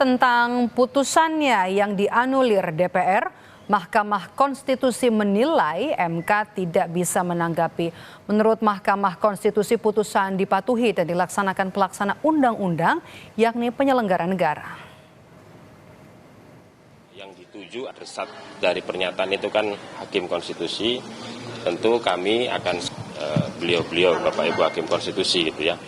Tentang putusannya yang dianulir DPR, Mahkamah Konstitusi menilai MK tidak bisa menanggapi. Menurut Mahkamah Konstitusi, putusan dipatuhi dan dilaksanakan pelaksana undang-undang, yakni penyelenggara negara. Yang dituju adresat dari pernyataan itu kan Hakim Konstitusi, tentu kami akan beliau-beliau Bapak Ibu Hakim Konstitusi gitu ya.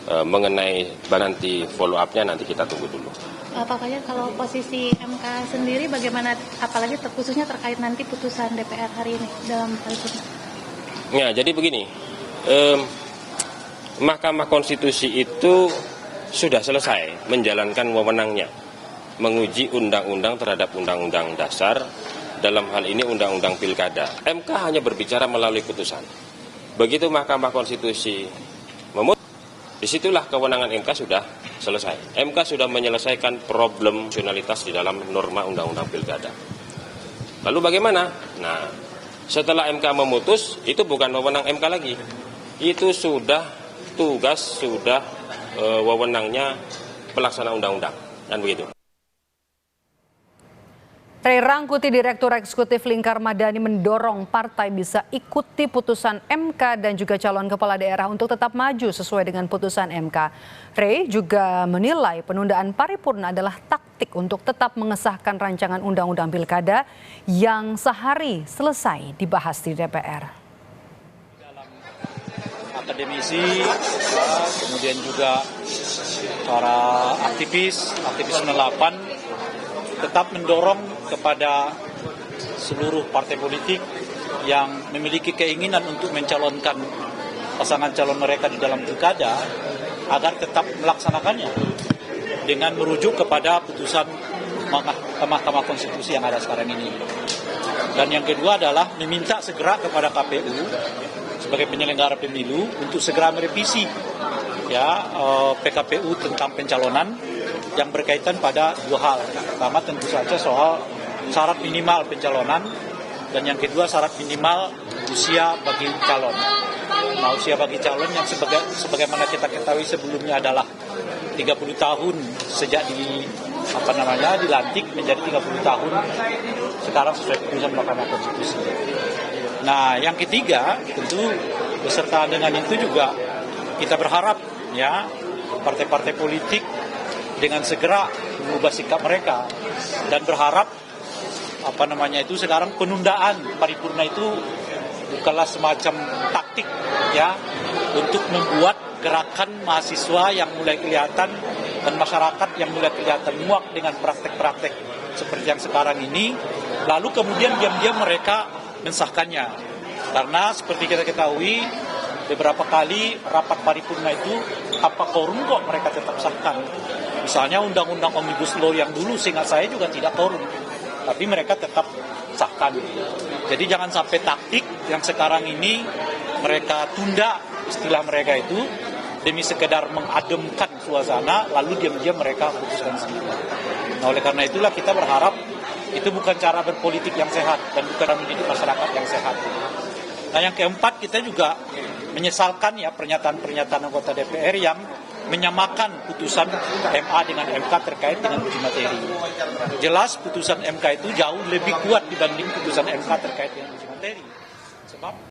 Mengenai nanti follow up-nya nanti kita tunggu dulu. Pak Fajar, kalau posisi MK sendiri bagaimana, apalagi khususnya terkait nanti putusan DPR hari ini dalam paripurna? Ya, jadi begini, Mahkamah Konstitusi itu sudah selesai menjalankan wewenangnya, menguji undang-undang terhadap undang-undang dasar, dalam hal ini undang-undang pilkada. MK hanya berbicara melalui putusan. Begitu Mahkamah Konstitusi memutus, disitulah kewenangan MK sudah selesai. MK sudah menyelesaikan problem fungsionalitas di dalam norma undang-undang pilkada. Lalu bagaimana? Nah, setelah MK memutus, itu bukan wewenang MK lagi. Itu sudah tugas, sudah wewenangnya pelaksana undang-undang. Dan begitu. Ray Rangkuti, Direktur Eksekutif Lingkar Madani, mendorong partai bisa ikuti putusan MK dan juga calon kepala daerah untuk tetap maju sesuai dengan putusan MK. Ray juga menilai penundaan paripurna adalah taktik untuk tetap mengesahkan rancangan undang-undang pilkada yang sehari selesai dibahas di DPR. Akademisi, kemudian juga para aktivis 98 tetap mendorong kepada seluruh partai politik yang memiliki keinginan untuk mencalonkan pasangan calon mereka di dalam pilkada agar tetap melaksanakannya dengan merujuk kepada putusan Mahkamah Konstitusi yang ada sekarang ini. Dan yang kedua adalah meminta segera kepada KPU sebagai penyelenggara pemilu untuk segera merevisi PKPU tentang pencalonan yang berkaitan pada dua hal. Pertama tentu saja soal syarat minimal pencalonan, dan yang kedua syarat minimal usia bagi calon. Nah, usia bagi calon yang sebagaimana kita ketahui sebelumnya adalah 30 tahun sejak dilantik menjadi 30 tahun sekarang sesuai putusan Mahkamah Konstitusi. Nah, yang ketiga tentu beserta dengan itu juga kita berharap partai-partai politik dengan segera mengubah sikap mereka dan berharap sekarang penundaan paripurna itu bukanlah semacam taktik untuk membuat gerakan mahasiswa yang mulai kelihatan dan masyarakat yang mulai kelihatan muak dengan praktek-praktek seperti yang sekarang ini, lalu kemudian diam-diam mereka mensahkannya. Karena seperti kita ketahui beberapa kali rapat paripurna itu tanpa quorum kok mereka tetap sahkan. Misalnya undang-undang Omnibus Law yang dulu seingat saya juga tidak quorum, tapi mereka tetap sahkan. Jadi jangan sampai taktik yang sekarang ini mereka tunda, istilah mereka itu, demi sekedar mengademkan suasana, lalu diam-diam mereka putuskan sendiri. Nah, oleh karena itulah kita berharap itu bukan cara berpolitik yang sehat dan bukan mendidik masyarakat yang sehat. Nah, yang keempat, kita juga menyesalkan pernyataan-pernyataan anggota DPR yang menyamakan putusan MA dengan MK terkait dengan uji materi. Jelas putusan MK itu jauh lebih kuat dibanding putusan MK terkait dengan uji materi. Sebab